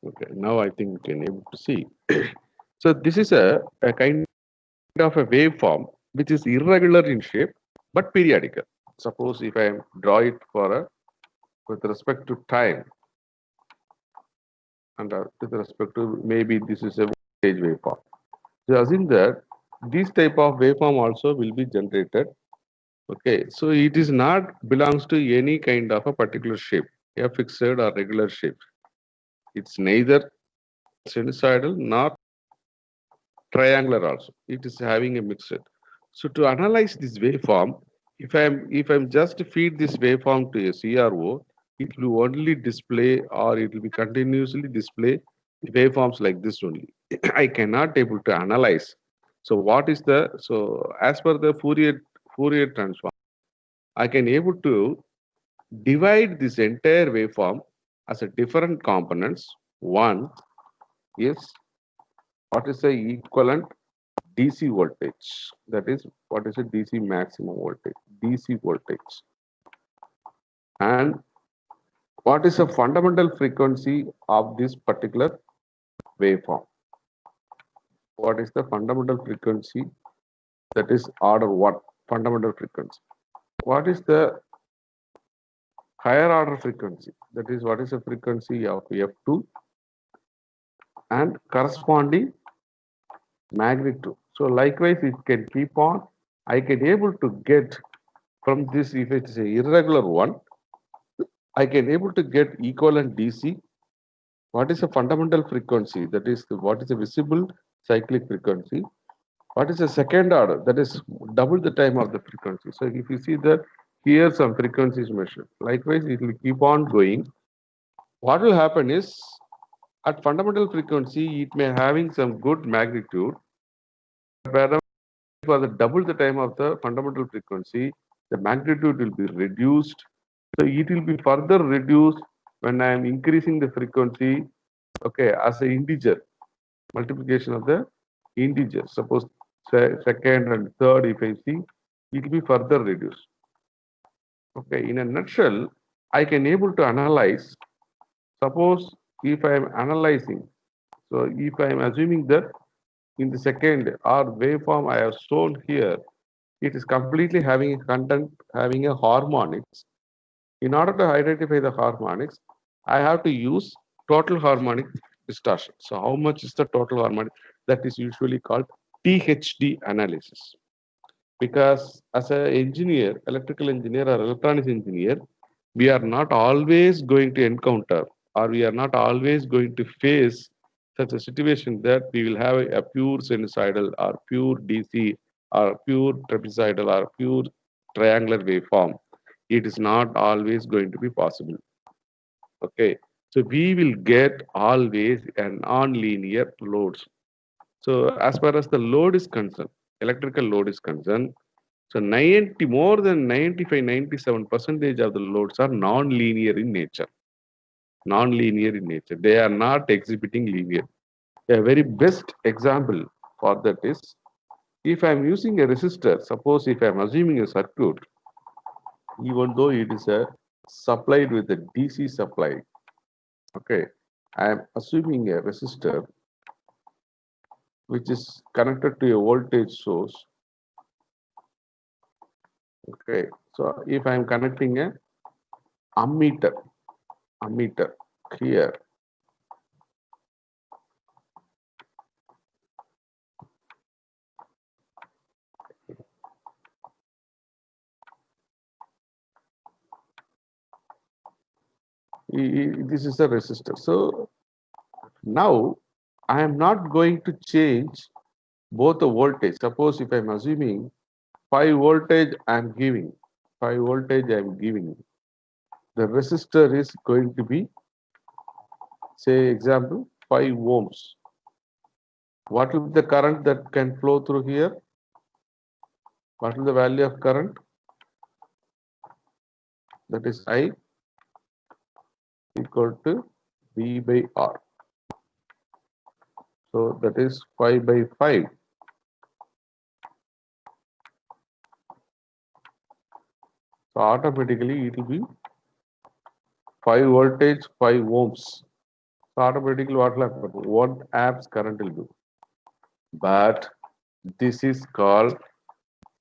Okay, now I think you can able to see. So this is a kind of a waveform which is irregular in shape but periodical. Suppose if I draw it for a with respect to time and with respect to maybe this is a voltage waveform. So assume that this type of waveform also will be generated. Okay, so it is not belongs to any kind of a particular shape, a fixed or regular shape. It's neither sinusoidal nor triangular also. It is having a mixture. So to analyze this waveform, if I'm just feed this waveform to a CRO, it will only display or it will be continuously display waveforms like this only. I cannot able to analyze. So what is the so as per the Fourier transform, I can able to divide this entire waveform as a different components. One is what is the equivalent DC voltage. That is what is a DC maximum voltage, DC voltage. And what is the fundamental frequency of this particular waveform? What is the fundamental frequency? That is order 1, fundamental frequency. What is the higher order frequency? That is what is the frequency of F2 and corresponding magnitude. So likewise, it can keep on. I can able to get from this, if it is a irregular one, I can able to get equivalent DC. What is the fundamental frequency? That is what is the visible cyclic frequency? What is the second order? That is double the time of the frequency. So if you see that here some frequency is measured. Likewise, it will keep on going. What will happen is at fundamental frequency, it may having some good magnitude. Wherever for the double the time of the fundamental frequency, the magnitude will be reduced. So it will be further reduced when I am increasing the frequency, okay, as an integer, multiplication of the integer. Suppose second and third, if I see, it will be further reduced. Okay, in a nutshell, I can able to analyze. Suppose if I am analyzing, so if I am assuming that in the second or waveform I have shown here, it is completely having a content having a harmonics. In order to identify the harmonics, I have to use total harmonic distortion. So how much is the total harmonic? That is usually called THD analysis. Because as an engineer, electrical engineer or electronics engineer, we are not always going to encounter or we are not always going to face such a situation that we will have a pure sinusoidal or pure DC or pure trapezoidal or pure triangular waveform. It is not always going to be possible. Okay. So we will get always an non-linear loads. So as far as the load is concerned, electrical load is concerned, so 90 more than 95, 97 percentage of the loads are non-linear in nature. Non-linear in nature. They are not exhibiting linear. A very best example for that is if I am using a resistor, suppose if I am assuming a circuit, even though it is a supplied with a DC supply, okay, I am assuming a resistor which is connected to a voltage source. Okay, so if I am connecting a ammeter, ammeter here, this is a resistor. So now I am not going to change both the voltage. Suppose if I am assuming 5 voltage I am giving, 5 voltage I am giving, the resistor is going to be, say example, 5 ohms. What will be the current that can flow through here? What is the value of current? That is I equal to V by R. So that is 5 by 5. So automatically it will be 5 voltage, 5 ohms. So automatically what will happen? 1 amps current will be. But this is called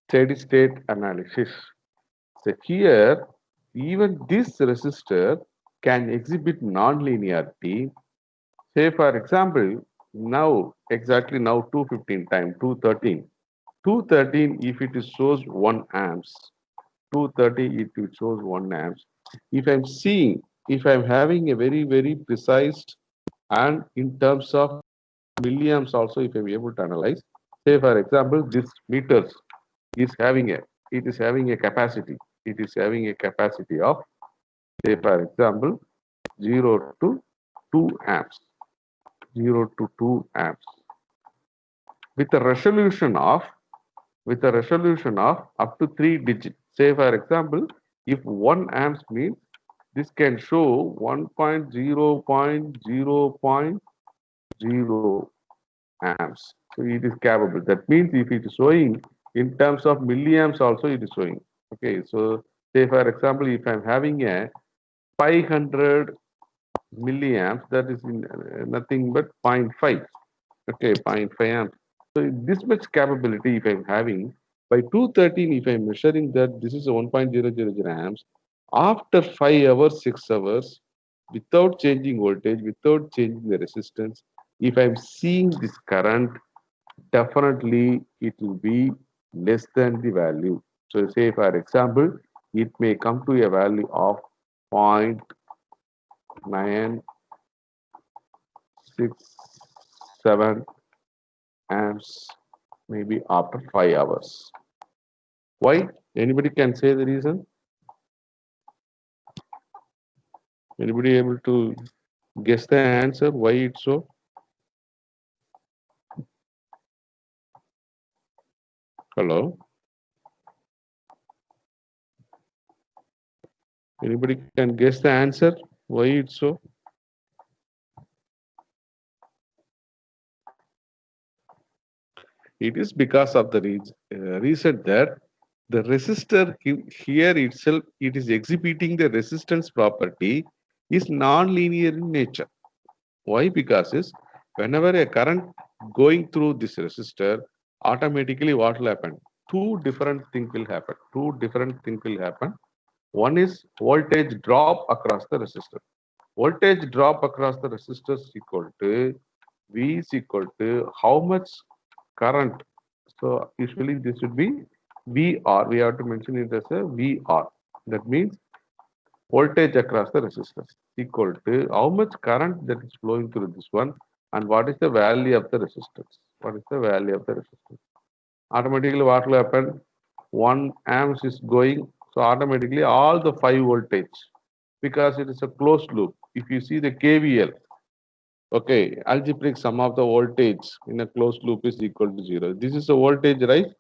steady state analysis. So here, even this resistor can exhibit non-linearity. Say for example, now exactly now 215 time 213. 213 if it is shows 1 amps. 230 if it shows 1 amps. If I'm seeing, if I'm having a very precise and in terms of milliamps also if I'm able to analyze. Say for example, this meters is having a it is having a capacity. It is having a capacity of say for example 0 to 2 amps. 0 to 2 amps with a resolution of up to 3 digits. Say for example, if 1 amps means this can show 1.0.0.0 amps. So it is capable. That means if it is showing in terms of milliamps also it is showing. Okay, so say for example, if I'm having a 500 milliamps, that is in, nothing but zero point 0.5. Okay, zero point 0.5 amps. So this much capability if I'm having by 213, if I'm measuring that this is a 1.000 amps, after 5 hours, 6 hours, without changing voltage, without changing the resistance, if I'm seeing this current, definitely it will be less than the value. So say for example, it may come to a value of 0.967 amps maybe after 5 hours. Why? Anybody can say the reason? Anybody able to guess the answer why it's so? Hello? Anybody can guess the answer why it's so? It is because of the reason that the resistor here itself, it is exhibiting the resistance property is non-linear in nature. Why? Because is whenever a current going through this resistor, automatically what will happen? Two different things will happen. Two different things will happen. One is voltage drop across the resistor. Voltage drop across the resistor is equal to V is equal to how much current. So usually this would be VR. We have to mention it as a VR. That means voltage across the resistors equal to how much current that is flowing through this one and what is the value of the resistance. What is the value of the resistance? Automatically what will happen? 1 amps is going, so automatically all the 5 voltage because it is a closed loop. If you see the KVL, okay, algebraic sum of the voltage in a closed loop is equal to 0. This is a voltage, right?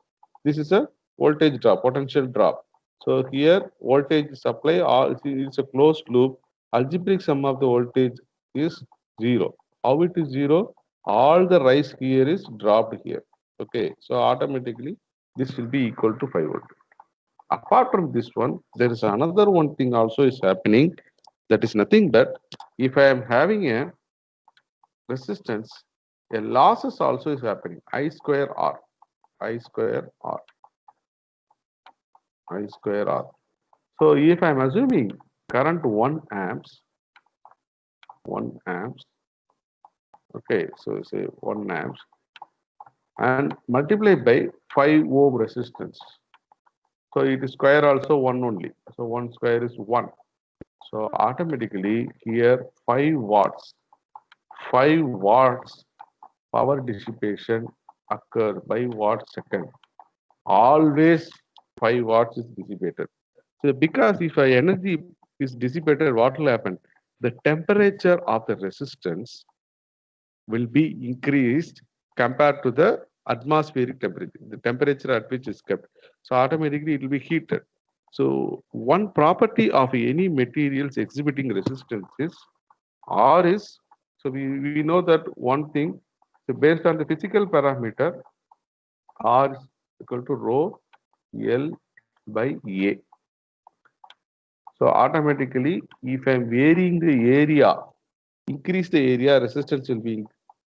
This is a voltage drop, potential drop. So here voltage supply all is a closed loop. Algebraic sum of the voltage is 0. How it is 0? All the rise here is dropped here. Okay, so automatically this will be equal to 5 volt. Apart from this one, there is another one thing also is happening. That is nothing but if I am having a resistance, a losses also is happening. I square R, I square R, I square R. So if I'm assuming current 1 amps, 1 amps, okay, so say 1 amps and multiply by 5 ohm resistance. So it is square also 1 only. So 1 square is 1. So automatically here 5 watts, 5 watts power dissipation occur by watt second. Always 5 watts is dissipated. So because if a energy is dissipated, what will happen? The temperature of the resistance will be increased compared to the atmospheric temperature, the temperature at which is kept. So automatically it will be heated. So one property of any materials exhibiting resistance is R is, so we know that one thing, so based on the physical parameter, R is equal to rho L by A. So automatically, if I'm varying the area increase the area, resistance will be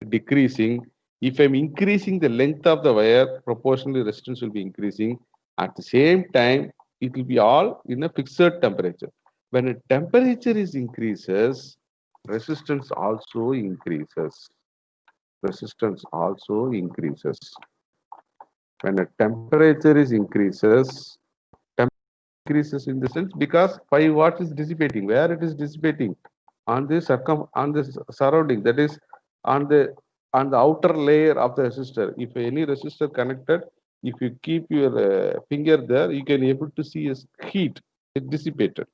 decreasing. If I'm increasing the length of the wire, proportionally resistance will be increasing. At the same time, it will be all in a fixed temperature. When a temperature is increases, resistance also increases. Resistance also increases. When a temperature is increases in the sense because 5 watts is dissipating. Where it is dissipating? On the surrounding, that is on the outer layer of the resistor. If any resistor connected, if you keep your finger there, you can able to see a heat, it dissipated.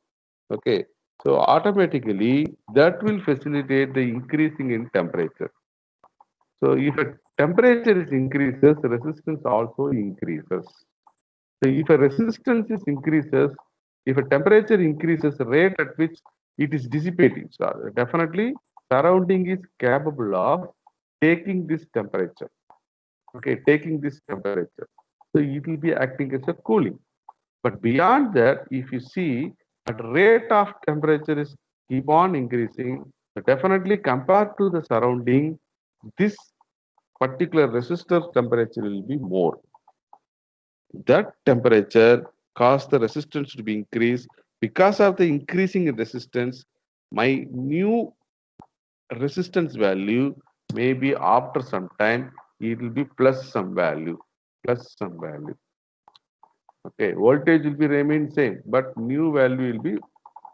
Okay, so automatically that will facilitate the increasing in temperature. So if a temperature is increases, resistance also increases. So if a resistance is increases, if a temperature increases, the rate at which it is dissipating. So definitely surrounding is capable of taking this temperature. Okay, taking this temperature. So it will be acting as a cooling. But beyond that, if you see at rate of temperature is keep on increasing, so definitely compared to the surrounding, this particular resistor temperature will be more. That temperature caused the resistance to be increased. Because of the increasing in resistance, my new resistance value maybe after some time it will be plus some value, plus some value. Okay, voltage will be remain same, but new value will be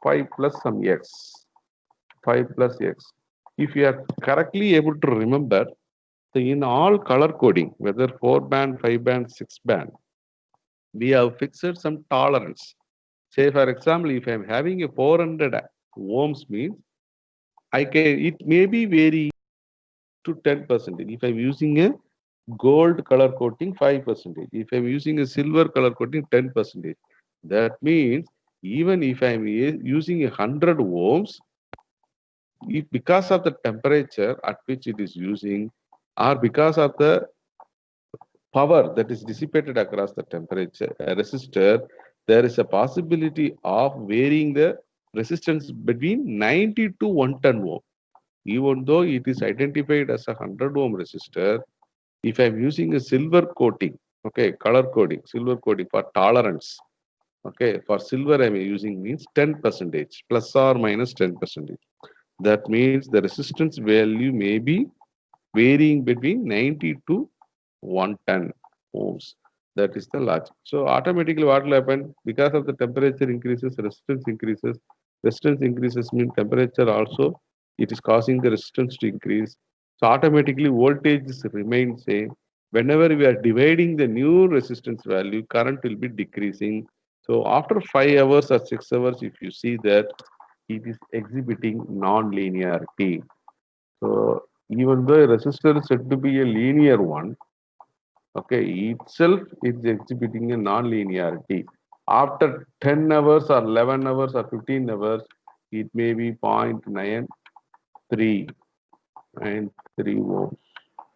5 plus some x, 5 plus x. If you are correctly able to remember, so in all color coding, whether 4 band, 5 band, 6 band, we have fixed some tolerance. Say for example, if I'm having a 400 ohms means I can it may be vary to 10%. If I'm using a gold color coating 5%. If I'm using a silver color coating 10%. That means even if I'm using 100 ohms, if because of the temperature at which it is using, or because of the power that is dissipated across the temperature resistor, there is a possibility of varying the resistance between 90 to 110 ohm. Even though it is identified as a 100 ohm resistor, if I'm using a silver coating, okay, color coding, silver coating for tolerance, okay, for silver I'm using means 10% plus or minus 10%. That means the resistance value may be varying between 90 to 110 ohms. That is the logic. So automatically what will happen? Because of the temperature increases, resistance increases. Resistance increases mean temperature also, it is causing the resistance to increase. So automatically voltages remain same. Whenever we are dividing the new resistance value, current will be decreasing. So after 5 hours or 6 hours, if you see that it is exhibiting non-linearity. So even though a resistor is said to be a linear one, okay, itself is exhibiting a non-linearity. After 10 hours or 11 hours or 15 hours, it may be 0.93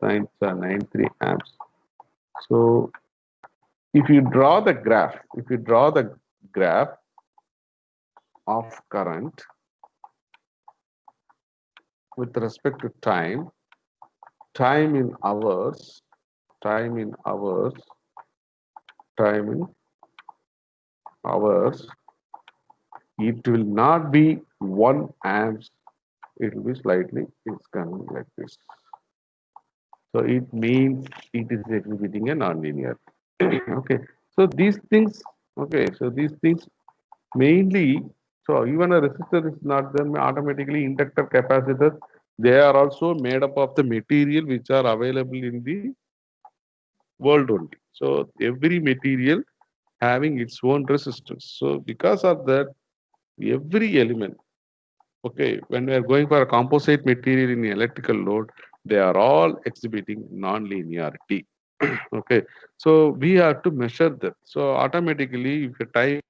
ohms, 93 amps. So if you draw the graph, of current with respect to time in hours, time in hours, time in hours, it will not be 1 amps, it will be slightly, it's coming like this. So it means it is exhibiting a nonlinear. Okay, so these things, okay, so these things mainly, so even a resistor is not then automatically inductor capacitors, they are also made up of the material which are available in the world only. So every material having its own resistance. So because of that, every element, okay, when we are going for a composite material in the electrical load, they are all exhibiting non-linearity. Okay, so we have to measure that. So automatically, if the time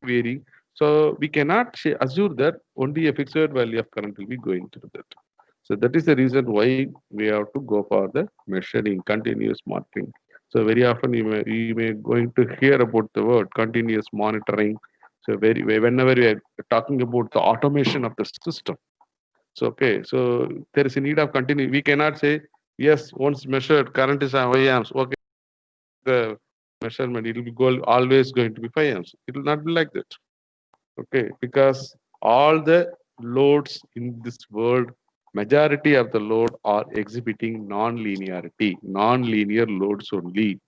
varying, so we cannot assume that only a fixed value of current will be going through that. So that is the reason why we have to go for the measuring, continuous monitoring. So very often you may going to hear about the word continuous monitoring. So whenever we are talking about the automation of the system, So, okay, so there is a need of continue. We cannot say, yes, once measured, current is 5 amps. Okay, the measurement, it will be always going to be 5 amps. It will not be like that. Okay, because all the loads in this world, majority of the load are exhibiting non-linearity, non-linear loads only.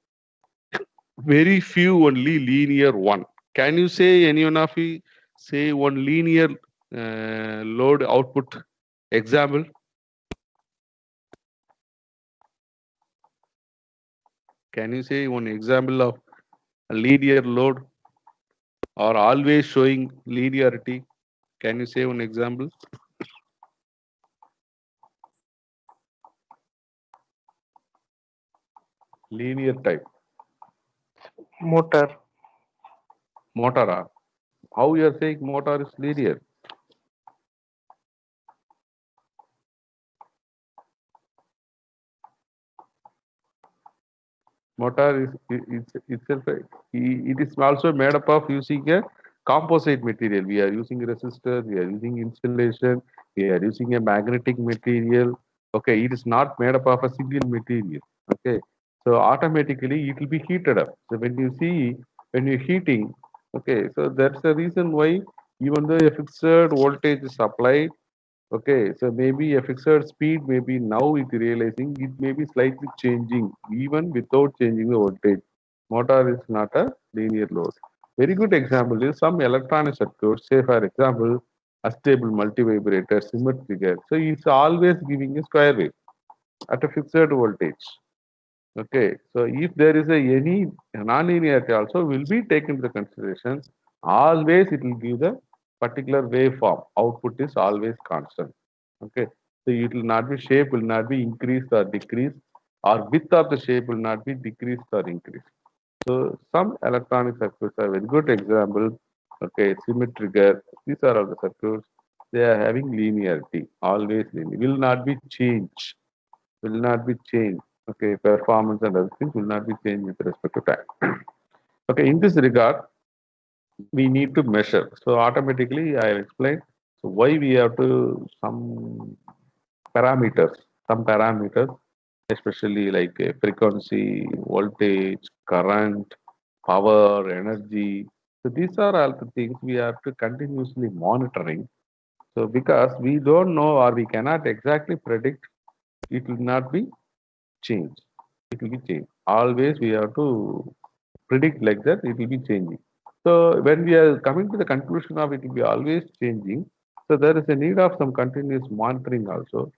Very few only linear one. Can you say any one of you say one linear load output example? Can you say one example of a linear load or always showing linearity? Can you say one example? Linear type. Motor. Motor. How you are saying motor is linear? Motor is itself it is also made up of using a composite material. We are using resistor, we are using insulation, we are using a magnetic material. Okay, it is not made up of a single material. Okay, so automatically it will be heated up. So when you see when you're heating, okay, so that's the reason why even though a fixed voltage is applied. Okay, so maybe a fixed speed, maybe now it realizing it may be slightly changing even without changing the voltage. Motor is not a linear load. Very good example is some electronic circuits, say for example, a stable multivibrator, symmetrical. So it's always giving a square wave at a fixed voltage. Okay, so if there is any non-linearity also will be taken into consideration. Always it will give the particular waveform. Output is always constant. Okay, so it will not be shape will not be increased or decreased, or width of the shape will not be decreased or increased. So some electronic circuits are very good example. Okay, symmetrical. These are all the circuits. They are having linearity. Always linear. Will not be changed, will not be changed. Okay, performance and other things will not be changed with respect to time. Okay, in this regard, we need to measure. So automatically, I explained so why we have to parameters, some parameters, especially like frequency, voltage, current, power, energy. So these are all the things we have to continuously monitoring. So because we don't know or we cannot exactly predict, it will not be changed. It will be changed. Always we have to predict like that, it will be changing. So when we are coming to the conclusion of it will be always changing, so there is a need of some continuous monitoring also.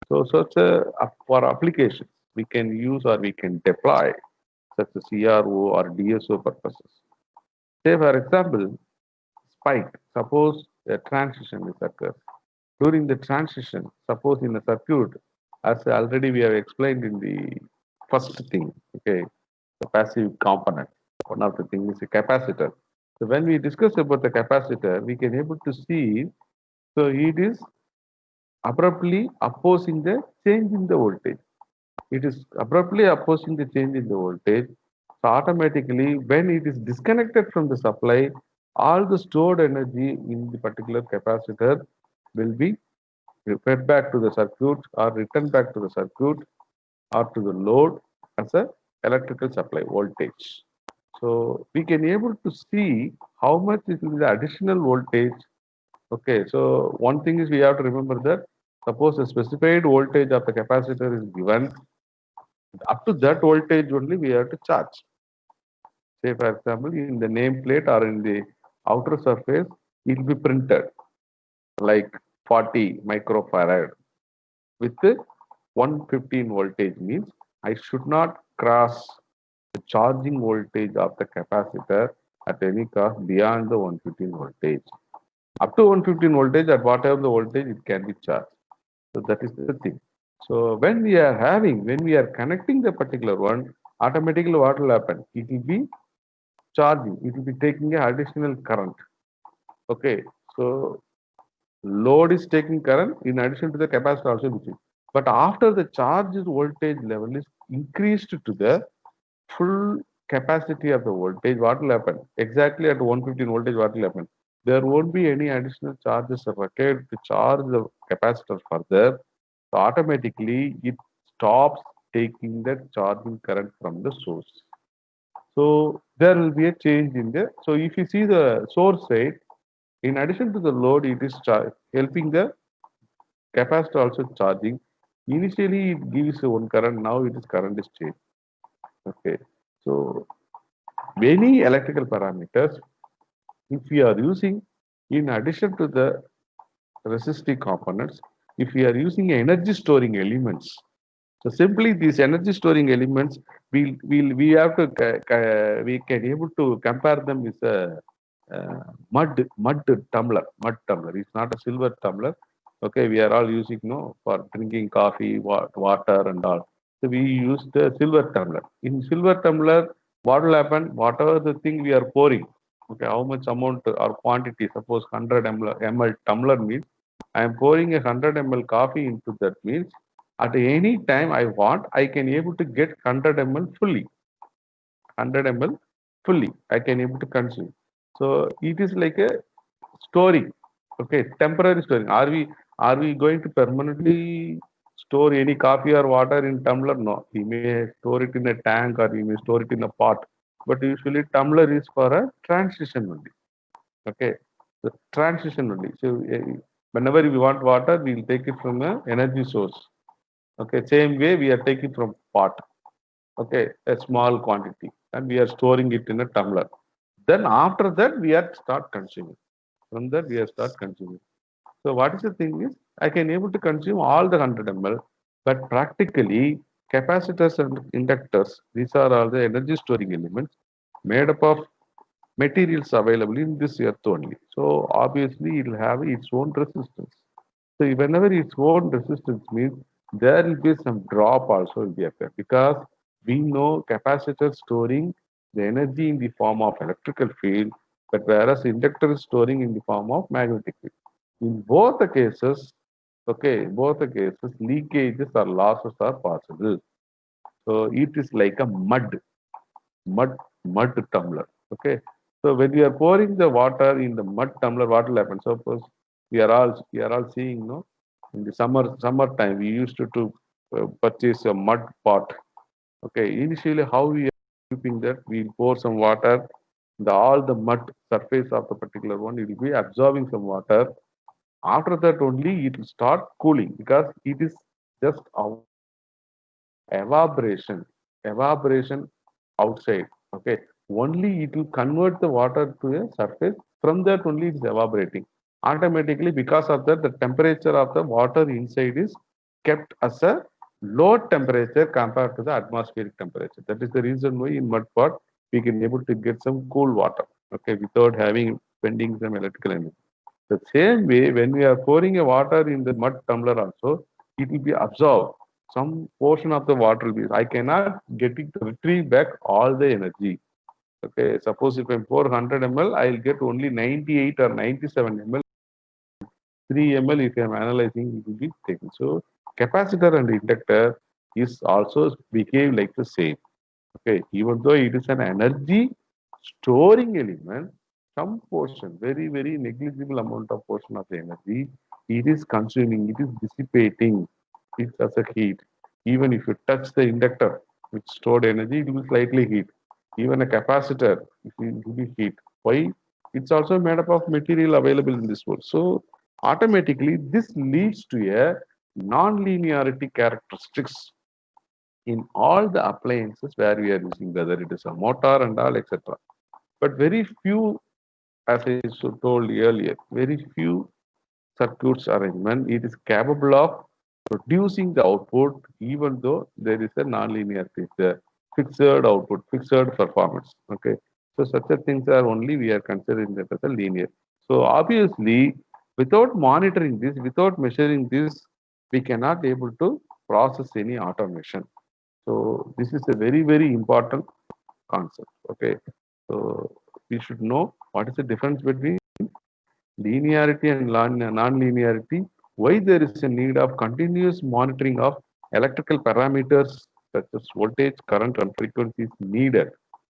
So such a for applications we can use or we can deploy such a CRO or DSO purposes. Say for example, spike. Suppose a transition is occurs. During the transition, suppose in a circuit, as already we have explained in the first thing, okay, the passive component. One of the things is a capacitor. So when we discuss about the capacitor, we can able to see, so it is abruptly opposing the change in the voltage. It is abruptly opposing the change in the voltage. So automatically, when it is disconnected from the supply, all the stored energy in the particular capacitor will be fed back to the circuit or returned back to the circuit or to the load as a electrical supply voltage. So we can able to see how much is the additional voltage. Okay, so one thing is we have to remember that suppose a specified voltage of the capacitor is given, up to that voltage only we have to charge. Say for example, in the nameplate or in the outer surface, it will be printed like 40 microfarad with 115 voltage means I should not cross the charging voltage of the capacitor at any cost beyond the 115 voltage. Up to 115 voltage, at whatever the voltage, it can be charged. So that is the thing. So when we are connecting the particular one, automatically what will happen? It will be charging. It will be taking a additional current. Okay. So load is taking current in addition to the capacitor also which is. But after the charge voltage level is increased to the full capacity of the voltage, what will happen? Exactly at 115 voltage, what will happen? there won't be any additional charges required to charge the capacitor further. So automatically it stops taking the charging current from the source. So there will be a change in the. So if you see the source side, in addition to the load, it is helping the capacitor also charging. Initially it gives one current, now it is current is changed. Okay. So many electrical parameters, if we are using in addition to the resistive components, if we are using energy storing elements, so simply these energy storing elements, we have to we can able to compare them with a mud tumbler. It's not a silver tumbler. Okay, we are all using no for drinking coffee, water, and all. So we use the silver tumbler. In silver tumbler, what will happen? Whatever the thing we are pouring, okay, how much amount or quantity? Suppose 100 ml tumbler means I am pouring a 100 ml coffee into that means at any time I want, I can able to get 100 ml fully, 100 ml fully. I can able to consume. So it is like a storing. Okay, temporary storing. Are we going to permanently store any coffee or water in tumbler? No. We may store it in a tank or we may store it in a pot. But usually tumbler is for a transition only. Okay, the transition only. So whenever we want water, we'll take it from a energy source. Okay, same way we are taking from pot. Okay, a small quantity, and we are storing it in a tumbler. Then after that, we are start consuming. From that, we are start consuming. So what is the thing is, I can able to consume all the 100 ml, but practically capacitors and inductors, these are all the energy storing elements made up of materials available in this earth only. So obviously it will have its own resistance. So whenever its own resistance means there will be some drop also will be occur because we know capacitor storing the energy in the form of electrical field, but whereas inductor is storing in the form of magnetic field. In both the cases, okay, both the cases, leakages or losses are possible. So it is like a mud, mud tumbler. Okay. So when we are pouring the water in the mud tumbler, what will happen? Suppose we are all seeing, no, in the summertime we used to purchase a mud pot. Okay. Initially, how we are keeping that? We pour some water. All the mud surface of the particular one, it will be absorbing some water. After that only it will start cooling because it is just evaporation outside. Okay, only it will convert the water to a surface. From that only it is evaporating automatically. Because of that, the temperature of the water inside is kept as a low temperature compared to the atmospheric temperature. That is the reason why in mud pot we can able to get some cool water, okay, without having spending some electrical energy. The same way, when we are pouring a water in the mud tumbler also, it will be absorbed. Some portion of the water will be. I cannot get it to retrieve back all the energy. Okay, suppose if I pour 100 ml, I'll get only 98 or 97 ml. 3 ml if I am analyzing, it will be taken. So capacitor and inductor is also behave like the same. Okay, even though it is an energy storing element, some portion, very, very negligible amount of portion of the energy, it is consuming, it is dissipating it as a heat. Even if you touch the inductor, which stored energy, it will slightly heat. Even a capacitor, it will be heat. Why? It's also made up of material available in this world. So automatically, this leads to a non-linearity characteristics in all the appliances where we are using, whether it is a motor and all, etc. But very few, as I told earlier, very few circuits arrangement it is capable of producing the output even though there is a non-linearity, the fixed output, fixed performance. Okay. So such a things are only we are considering that as a linear. So obviously, without monitoring this, without measuring this, we cannot able to process any automation. So this is a very, very important concept. Okay. So we should know what is the difference between linearity and non-linearity, why there is a need of continuous monitoring of electrical parameters such as voltage, current, and frequency is needed.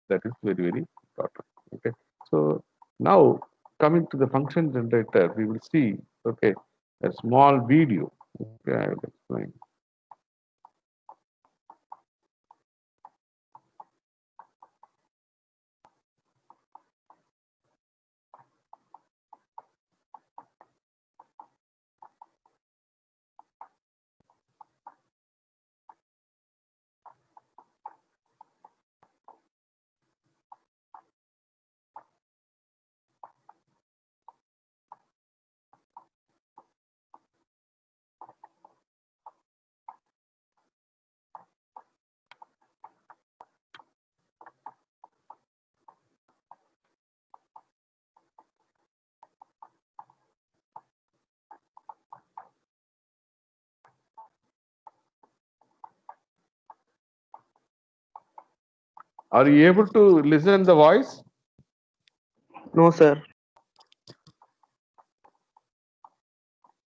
That is very, very important. Okay. So now coming to the function generator, we will see, okay, a small video. Okay, I will explain. Are you able to listen the voice? No, sir.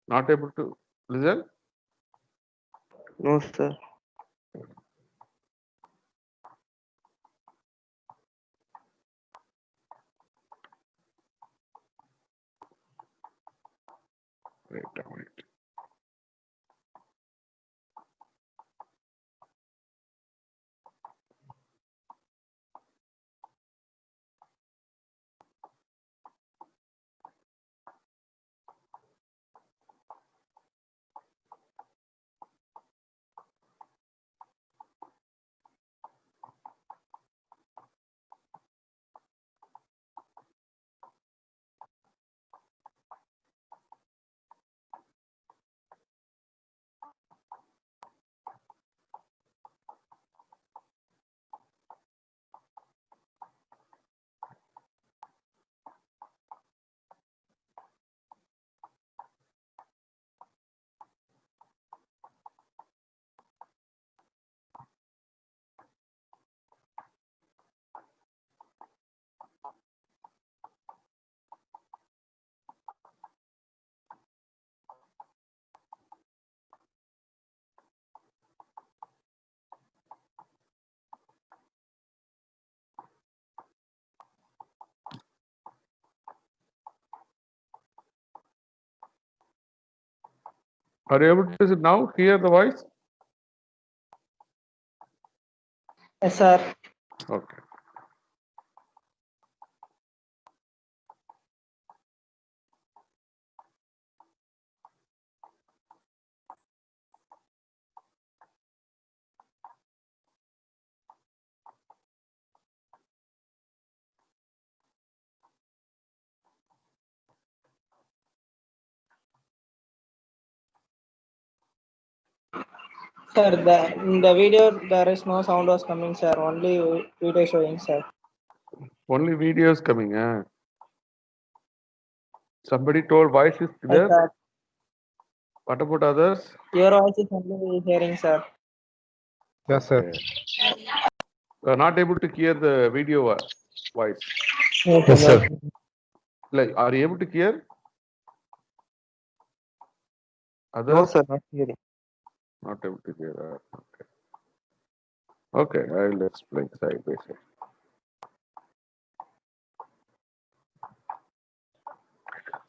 Not able to listen? No, sir. Wait a minute. Are you able to now hear the voice? Yes, sir. Okay. Sir, in the video there is no sound was coming, sir. Only video showing, sir. Only videos coming, eh? Somebody told voice is Yes, there. sir. What about others? Your voice is only hearing, sir. Yes, sir. Okay. You are not able to hear the video voice. No, Yes, sir. Like, are you able to hear No, others? sir. Not hearing. Not able to hear. Okay. Okay, I will explain side by side.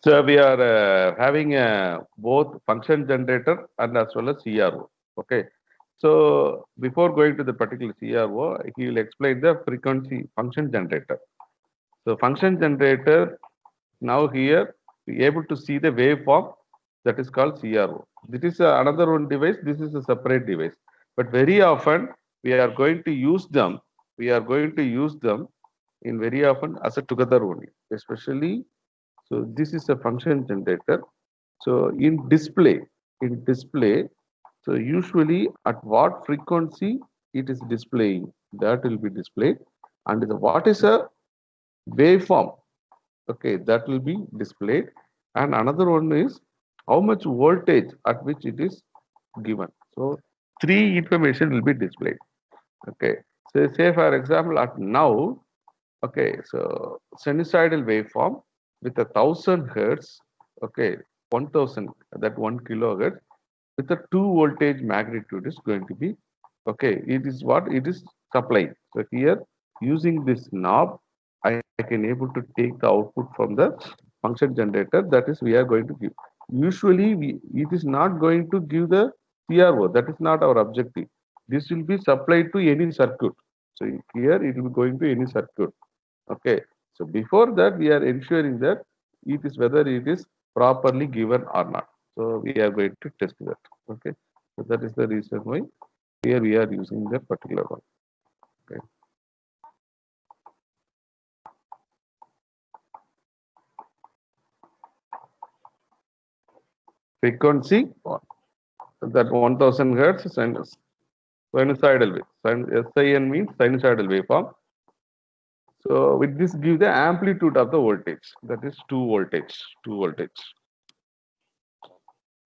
So we are having both function generator and as well as CRO. Okay. So before going to the particular CRO, he will explain the frequency function generator. So function generator, now here we able to see the waveform that is called CRO. This is another one device. This is a separate device. But very often we are going to use them. We are going to use them in very often as a together only, especially. So this is a function generator. So in display, so usually at what frequency it is displaying, that will be displayed. And what is a waveform, okay, that will be displayed. And another one is how much voltage at which it is given. So three information will be displayed. Okay. So say for example at now, okay, so sinusoidal waveform with 1,000 hertz, okay, 1,000, that 1 kilohertz with a 2 voltage magnitude is going to be, okay, it is what it is supplying. So here using this knob, I I can able to take the output from the function generator, that is we are going to give. Usually it is not going to give the CRO, that is not our objective. This will be supplied to any circuit. So here it will be going to any circuit. Okay. So before that we are ensuring that it is whether it is properly given or not. So we are going to test that. Okay. So that is the reason why here we are using that particular one. Okay. Frequency that 1000 hertz sinusoidal wave. SIN means sinusoidal waveform. So with this give the amplitude of the voltage, that is 2 voltage.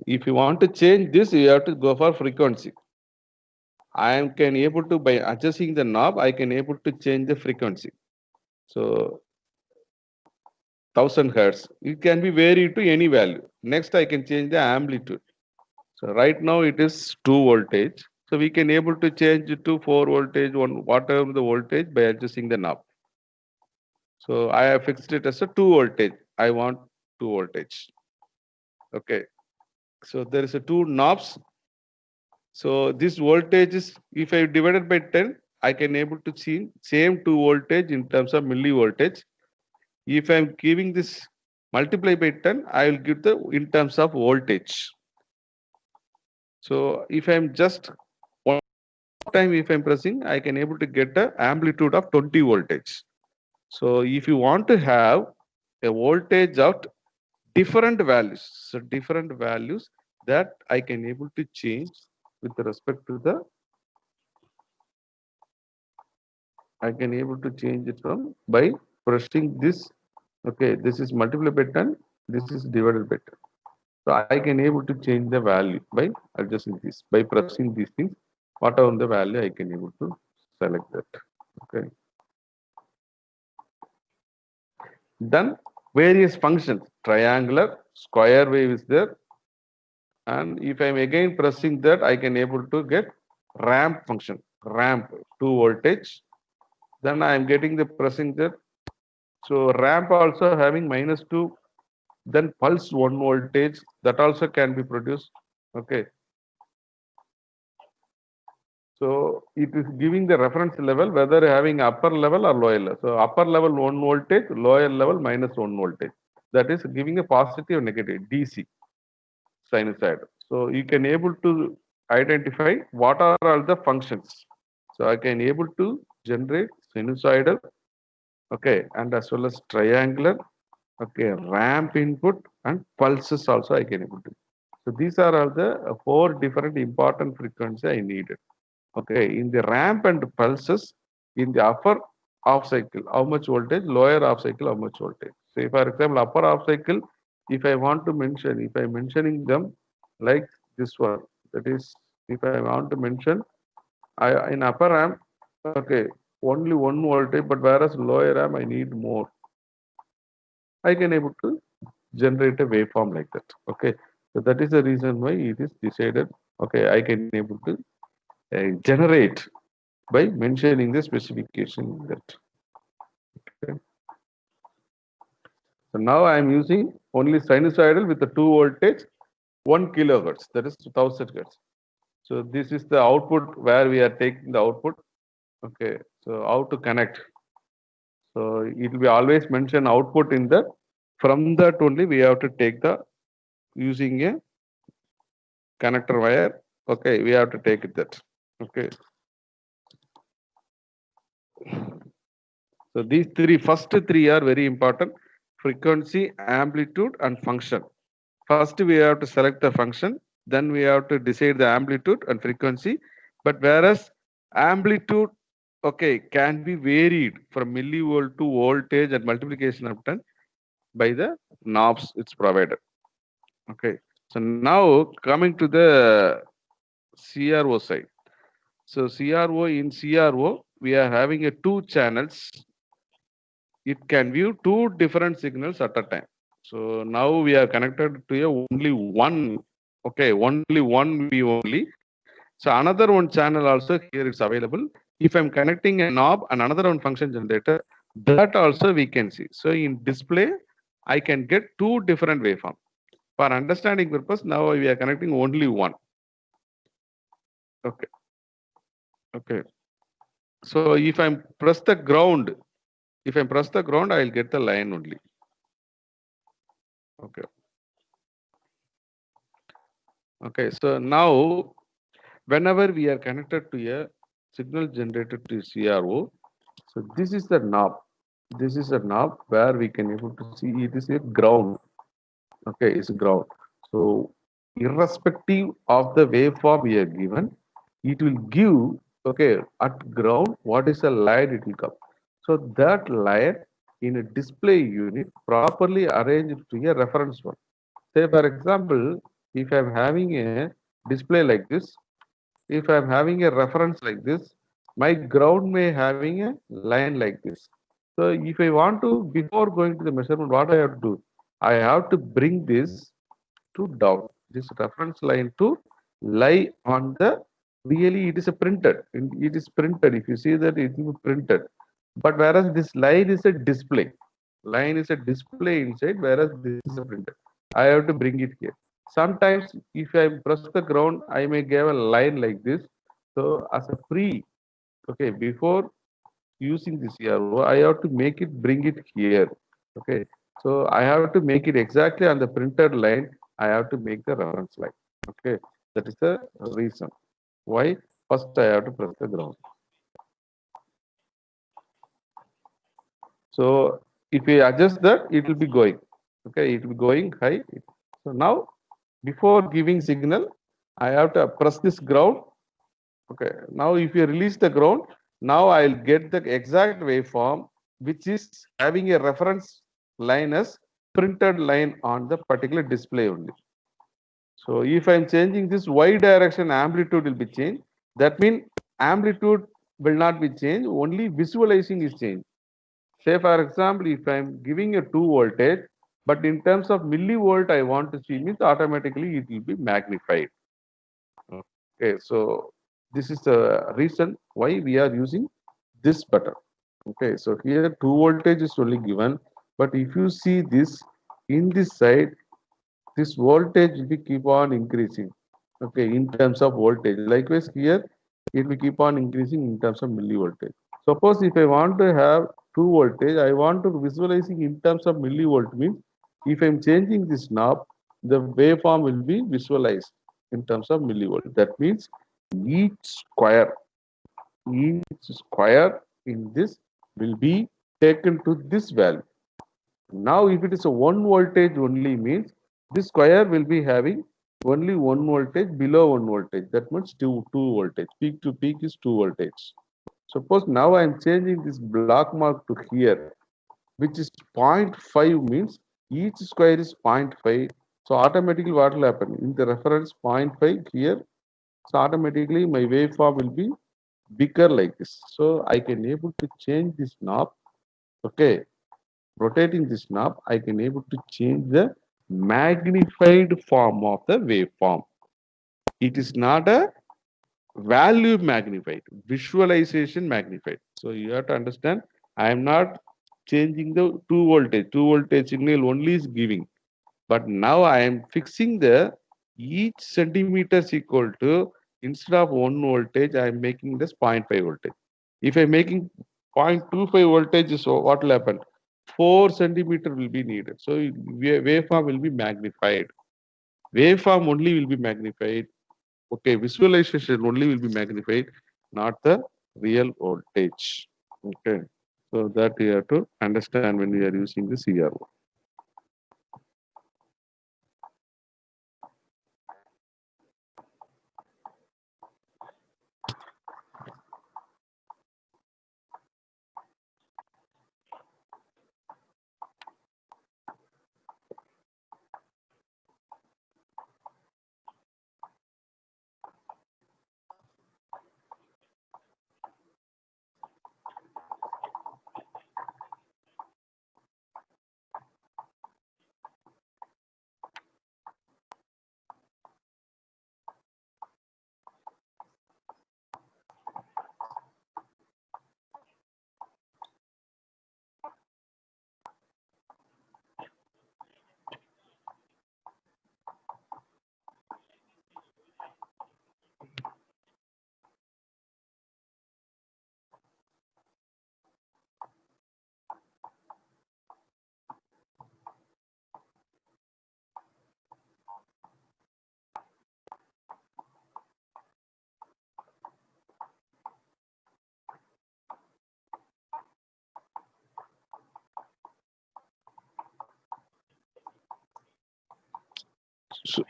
If you want to change this, you have to go for frequency. I can able to, by adjusting the knob, I can able to change the frequency. So 1000 hertz, it can be varied to any value. Next, I can change the amplitude. So right now it is 2 voltage. So we can able to change it to 4 voltage, whatever the voltage by adjusting the knob. So I have fixed it as a 2 voltage. I want 2 voltage. Okay. So there is a 2 knobs. So this voltage is, if I divided by 10, I can able to see same 2 voltage in terms of millivoltage. If I am giving this multiply by 10, I will give the in terms of voltage. So if I am just one time, if I am pressing, I can able to get the amplitude of 20 voltage. So if you want to have a voltage of different values, so different values that I can able to change with respect to the, I can able to change it from by pressing this. Okay, this is multiplied by 10, this is divided by 10. So I can able to change the value by adjusting this, by pressing these things, whatever the value I can able to select that. Okay. Then various functions, triangular, square wave is there. And if I'm again pressing that, I can able to get ramp function, ramp 2 voltage. Then I am getting the pressing that. So ramp also having -2, then pulse 1 voltage, that also can be produced. Okay. So it is giving the reference level whether having upper level or lower level. So upper level 1 voltage, lower level -1 voltage. That is giving a positive or negative DC sinusoid. So you can able to identify what are all the functions. So I can able to generate sinusoidal, okay, and as well as triangular, okay, ramp input and pulses also I can able to. So these are all the 4 different important frequencies I needed. Okay, in the ramp and pulses, in the upper half cycle, how much voltage, lower half cycle, how much voltage. Say for example, upper half cycle, if I want to mention, if I'm mentioning them like this one, that is, if I want to mention, in upper ramp, okay, only 1 voltage, but whereas lower ramp, I need more. I can able to generate a waveform like that. Okay, so that is the reason why it is decided. Okay, I can able to generate by mentioning the specification that. Okay. So now I am using only sinusoidal with the 2 voltage, 1 kilohertz, that is 1000 hertz. So this is the output where we are taking the output. Okay, so how to connect? So it will be always mention output in the, from that only we have to take the, using a connector wire. Okay, we have to take it that. Okay. So these first three are very important: frequency, amplitude, and function. First, we have to select the function, then we have to decide the amplitude and frequency. But whereas amplitude, okay, can be varied from millivolt to voltage and multiplication of 10 by the knobs it's provided. Okay. So now coming to the CRO side. So CRO, in CRO, we are having a 2 channels. It can view 2 different signals at a time. So now we are connected to only one, okay, only one view only. So another one channel also here is available. If I'm connecting a knob and another one function generator, That also we can see. So in display, I can get two different waveform. For understanding purpose, now we are connecting only one. Okay. Okay. So if I press the ground, if I press the ground, I will get the line only. Okay. Okay. So now, whenever we are connected to a signal generated to CRO, so this is the knob. This is a knob where we can able to see it is a ground. Okay, it's ground. So irrespective of the waveform we are given, it will give, okay, at ground what is the line it will come. So that line in a display unit properly arranged to a reference one. Say for example, if I'm having a display like this, if I'm having a reference like this, my ground may having a line like this. So if I want to, before going to the measurement, what I have to do? I have to bring this to down, this reference line to lie on the, really it is a printed, it is printed. If you see that it is printed, but whereas this line is a display, line is a display inside, whereas this is a printed. I have to bring it here. Sometimes if I press the ground, I may give a line like this. So as a pre, okay, before using this CRO, I have to make it, bring it here. Okay, so I have to make it exactly on the printed line. I have to make the reference line. Okay, that is the reason why first I have to press the ground. So if we adjust that, it will be going. Okay, it will be going high. So now, before giving signal, I have to press this ground. Okay, now if you release the ground, now I'll get the exact waveform which is having a reference line as printed line on the particular display only. So if I'm changing this y direction, amplitude will be changed. That means amplitude will not be changed, only visualizing is changed. Say for example, if I'm giving a 2 voltage, but in terms of millivolt I want to see, means automatically it will be magnified. Okay, so this is the reason why we are using this button. Okay, so here 2 voltage is only given, but if you see this in this side, this voltage will be keep on increasing. Okay, in terms of voltage. Likewise here, it will keep on increasing in terms of millivoltage. Suppose if I want to have 2 voltage, I want to visualizing in terms of millivolt, means if I'm changing this knob, the waveform will be visualized in terms of millivolt. That means each square, each square in this will be taken to this value. Now, if it is a 1 voltage only, means this square will be having only 1 voltage below 1 voltage. That means 2 voltage. Peak to peak is 2 voltage. Suppose now I am changing this block mark to here, which is 0.5, means each square is 0.5. So automatically what will happen? In the reference 0.5 here, so automatically my waveform will be bigger like this. So I can able to change this knob. Okay, rotating this knob, I can able to change the magnified form of the waveform. It is not a value magnified, visualization magnified. So you have to understand, I am not changing the 2 voltage. 2 voltage signal only is giving. But now I am fixing the each centimeter is equal to, instead of 1 voltage, I am making this 0.5 voltage. If I am making 0.25 voltage, so what will happen? 4 centimeter will be needed. So waveform will be magnified. Waveform only will be magnified. Okay, visualization only will be magnified, not the real voltage. Okay, so that you have to understand when we are using the CRO. So,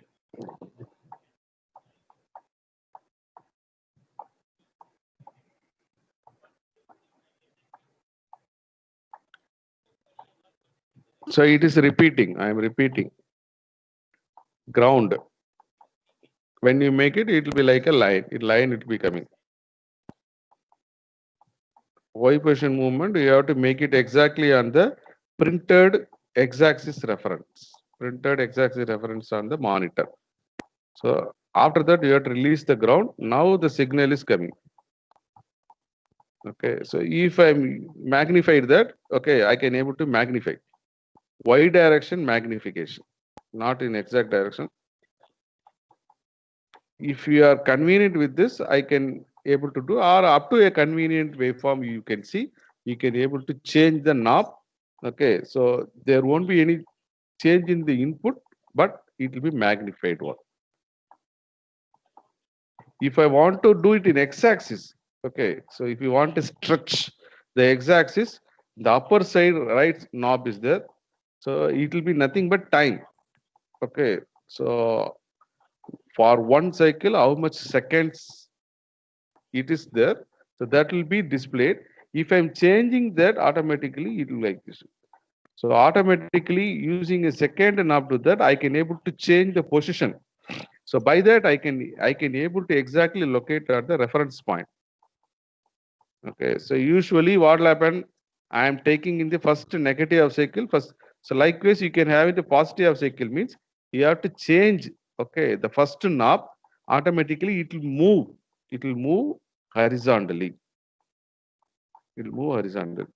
so it is repeating. I am repeating. Ground. When you make it, it will be like a line. Line it will be coming. Y position movement, you have to make it exactly on the printed x-axis reference. Printed x-axis reference on the monitor. So after that, you have to release the ground. Now the signal is coming. Okay, so if I magnified that, okay, I can able to magnify. Y direction magnification, not in exact direction. If you are convenient with this, I can able to do, or up to a convenient waveform you can see, you can able to change the knob. Okay, so there won't be any change in the input, but it will be magnified one. If I want to do it in x-axis, okay, so if you want to stretch the x-axis, the upper side right knob is there. So it will be nothing but time. Okay, so for one cycle, how much seconds it is there. So that will be displayed. If I'm changing that, automatically it will like this. So automatically using a second knob to that, I can able to change the position. So by that I can able to exactly locate at the reference point. Okay, so usually what will happen, I am taking in the first negative of cycle first. So likewise, you can have it the positive of cycle means you have to change. Okay, the first knob, automatically it will move. It will move horizontally. It will move horizontally.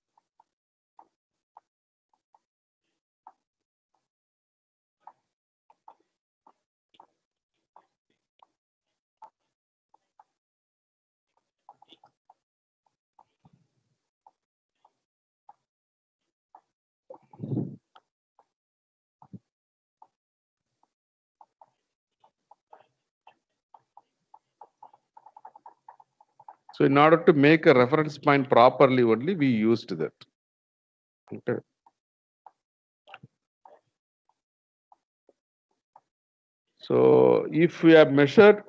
So in order to make a reference point properly only, we used that. Okay. So if we have measured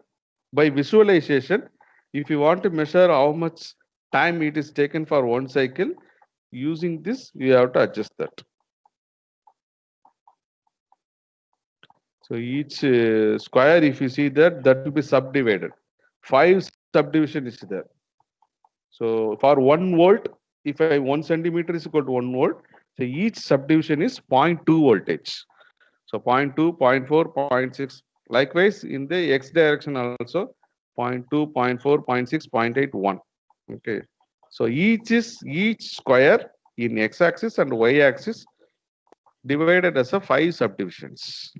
by visualization, if you want to measure how much time it is taken for one cycle, using this, you have to adjust that. So each square, if you see that will be subdivided. 5 subdivision is there. So for 1 volt, if I 1 centimeter is equal to 1 volt, so each subdivision is 0.2 voltage. So 0.2, 0.4, 0.6. Likewise, in the x direction also 0.2, 0.4, 0.6, 0.8, 1. Okay. So each square in x-axis and y-axis divided as a 5 subdivisions.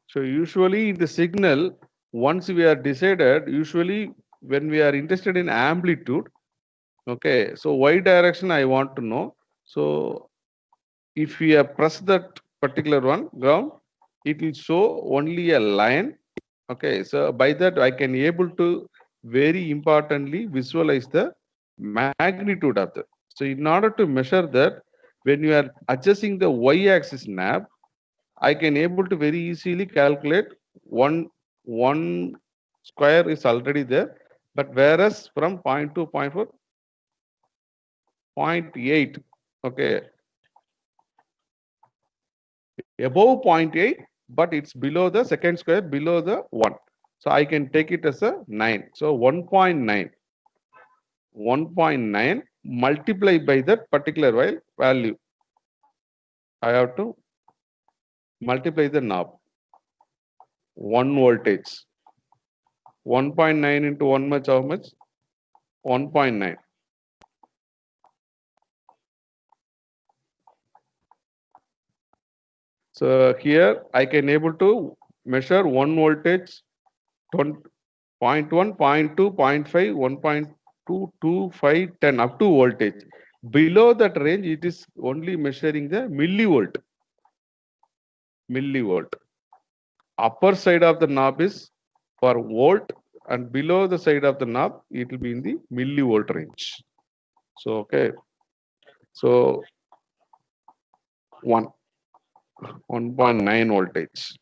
So usually in the signal, once we are decided, usually when we are interested in amplitude, okay, so y direction I want to know. So if we have pressed that particular one ground, it will show only a line. Okay, so by that I can able to very importantly visualize the magnitude of that. So in order to measure that, when you are adjusting the y-axis knob, I can able to very easily calculate one square is already there, but whereas from 0.2, 0.4, 0.8, okay, above 0.8, but it's below the second square, below the 1. So I can take it as a 9. So 1.9. 1.9 multiply by that particular value. I have to multiply the knob. 1 voltage. 1.9 into 1 much, how much? 1.9. So here I can able to measure 1 voltage, 0.1, 0.2, 0.5, 1.2, 2, 5, 10 up to voltage. Below that range, it is only measuring the millivolt. Millivolt. Upper side of the knob is for volt, and below the side of the knob, it will be in the millivolt range. So, okay. So, 1.9 voltage.